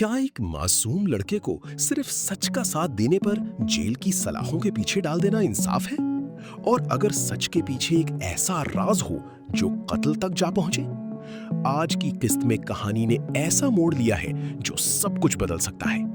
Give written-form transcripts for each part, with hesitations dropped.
क्या एक मासूम लड़के को सिर्फ सच का साथ देने पर जेल की सलाखों के पीछे डाल देना इंसाफ है? और अगर सच के पीछे एक ऐसा राज हो जो कत्ल तक जा पहुंचे? आज की किस्त में कहानी ने ऐसा मोड़ लिया है जो सब कुछ बदल सकता है।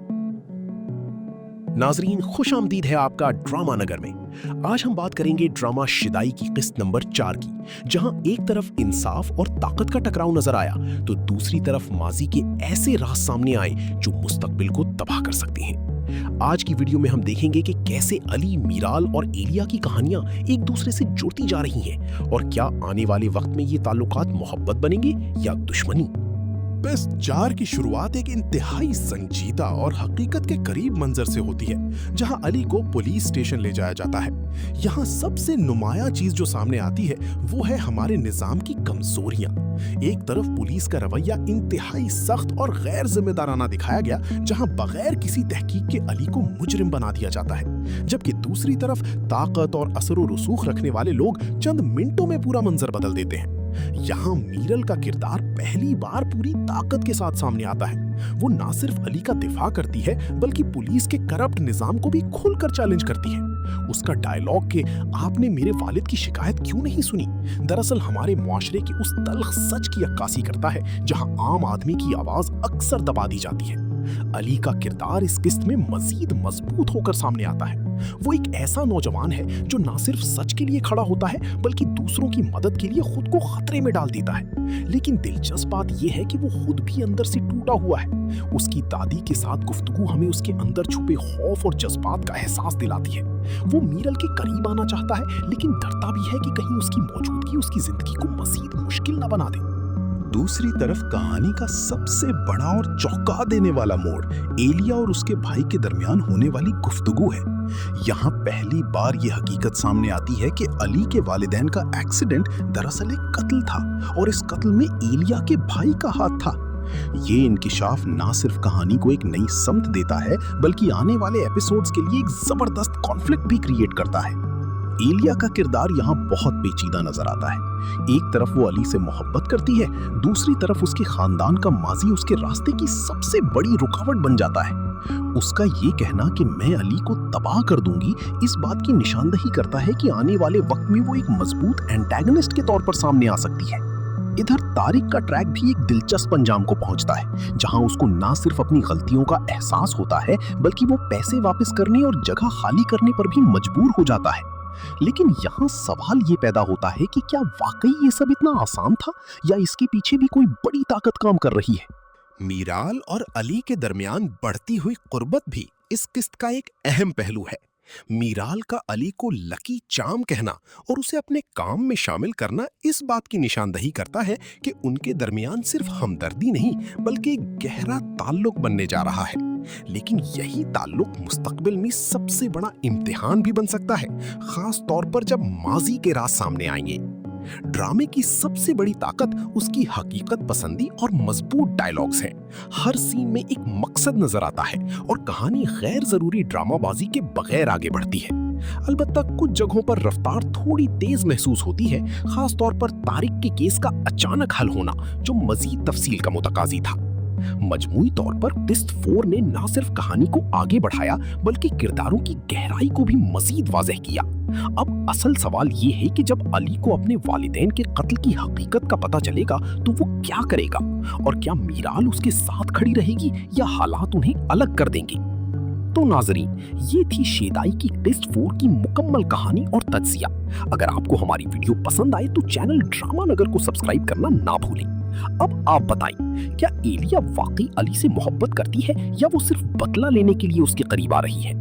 नाजरीन, खुश आमदीद है आपका ड्रामा नगर में। आज हम बात करेंगे ड्रामा शिदाई की किस्त नंबर 4 की, जहां एक तरफ इंसाफ और ताकत का टकराव नजर आया तो दूसरी तरफ माजी के ऐसे राज सामने आए जो मुस्तकबिल को तबाह कर सकते हैं। आज की वीडियो में हम देखेंगे कि कैसे अली, मीराल और एलिया की कहानियां एक दूसरे से जुड़ती जा रही हैं और क्या आने वाले वक्त में ये ताल्लुकात मोहब्बत बनेंगे या दुश्मनी। किस्त 4 की शुरुआत एक इंतहाई संजीदा और हकीकत के करीब मंजर से होती है, जहां अली को पुलिस स्टेशन ले जाया जाता है। यहाँ सबसे नुमाया चीज जो सामने आती है वो है हमारे निजाम की कमजोरियां। एक तरफ पुलिस का रवैया इंतहाई सख्त और गैर जिम्मेदाराना दिखाया गया, जहां बगैर किसी तहकीक के अली को मुजरिम बना दिया जाता है, जबकि दूसरी तरफ ताकत और असर व रसूख रखने वाले लोग चंद मिनटों में पूरा मंजर बदल देते हैं। यहाँ मीरल का किरदार पहली बार पूरी ताकत के साथ सामने आता है। वो ना सिर्फ अली का दिफा करती है बल्कि पुलिस के करप्ट निजाम को भी खुलकर चैलेंज करती है। उसका डायलॉग के "आपने मेरे वालिद की शिकायत क्यों नहीं सुनी" दरअसल हमारे मुआशरे की उस तल्ख सच की अक्कासी करता है जहां आम आदमी की आवाज अक्सर दबा दी जाती है। अली का किरदार इस किस्त में मजीद मजबूत होकर सामने आता है। वो एक ऐसा नौजवान है जो ना सिर्फ सच के लिए खड़ा होता है बल्कि दूसरों की मदद के लिए खुद को खतरे में डाल देता है। लेकिन दिलचस्प बात यह है कि वो खुद भी अंदर से टूटा हुआ है। उसकी दादी के साथ गुफ्तगू हमें उसके अंदर छुपे खौफ और जज्बात का एहसास दिलाती है। वो मीरल के करीब आना चाहता है लेकिन डरता भी है कि कहीं उसकी मौजूदगी उसकी जिंदगी को मजीद मुश्किल न बना दे। दूसरी तरफ कहानी का सबसे बड़ा और चौंका देने वाला मोड़ एलिया और उसके भाई के दरमियान होने वाली गुफ्तगू है। यहाँ पहली बार ये हकीकत सामने आती है कि अली के वालिदैन का एक्सीडेंट दरअसल एक कत्ल था और इस कत्ल में एलिया के भाई का हाथ था। ये इंकिशाफ ना सिर्फ कहानी को एक नई समत देता है बल्कि आने वाले एपिसोड्स के लिए एक जबरदस्त कॉन्फ्लिक्ट भी क्रिएट करता है। एलिया का किरदार यहाँ बहुत पेचीदा नजर आता है। एक तरफ वो अली से मोहब्बत करती है, दूसरी तरफ उसके खानदान का माजी उसके रास्ते की सबसे बड़ी रुकावट बन जाता है। उसका ये कहना कि मैं अली को तबाह कर दूंगी इस बात की निशानदही करता है कि आने वाले वक्त में वो एक मजबूत एंटेगनिस्ट के तौर पर सामने आ सकती है। इधर तारिक का ट्रैक भी एक दिलचस्प अंजाम को पहुंचता है, जहां उसको ना सिर्फ अपनी गलतियों का एहसास होता है बल्कि वो पैसे वापस करने और जगह खाली करने पर भी मजबूर हो जाता है। लेकिन यहाँ सवाल ये पैदा होता है कि क्या वाकई ये सब इतना आसान था या इसके पीछे भी कोई बड़ी ताकत काम कर रही है। मीराल और अली के दरमियान बढ़ती हुई कुर्बत भी इस किस्त का एक अहम पहलू है। मीराल का अली को लकी चार्म कहना और उसे अपने काम में शामिल करना इस बात की निशानदही करता है कि उनके दरमियान सिर्फ हमदर्दी नहीं बल्कि एक गहरा ताल्लुक बनने जा रहा है। लेकिन यही ताल्लुक मुस्तकबिल में सबसे बड़ा इम्तिहान भी बन सकता है, खास तौर पर जब माजी के राज सामने आएंगे। ड्रामे की सबसे बड़ी ताकत उसकी हकीकत पसंदी और मजबूत डायलॉग्स हैं। हर सीन में एक मकसद नजर आता है और कहानी गैर जरूरी ड्रामाबाजी के बगैर आगे बढ़ती है। अलबत्ता कुछ जगहों पर रफ्तार थोड़ी तेज महसूस होती है, खास तौर पर तारिक के केस का अचानक हल होना जो मजीद तफसील का मुतकाजी था। मजमूई तौर पर किस्त 4 ने न सिर्फ कहानी को आगे बढ़ाया बल्कि किरदारों की गहराई को भी मजीद वाज़ेह किया। अब असल सवाल ये है कि जब अली को अपने वालिदैन के कत्ल की हकीकत का पता चलेगा तो वो क्या करेगा, और क्या मीराल उसके साथ खड़ी रहेगी या हालात उन्हें अलग कर देंगे। तो नाजरीन, ये थी शिदाई की किस्त 4 की मुकम्मल कहानी और तज्जिया। अगर आपको हमारी वीडियो पसंद आए तो चैनल ड्रामा नगर को सब्सक्राइब करना ना भूलें। अब आप बताएं, क्या एलिया वाकई अली से मोहब्बत करती है या वो सिर्फ बदला लेने के लिए उसके करीब आ रही है।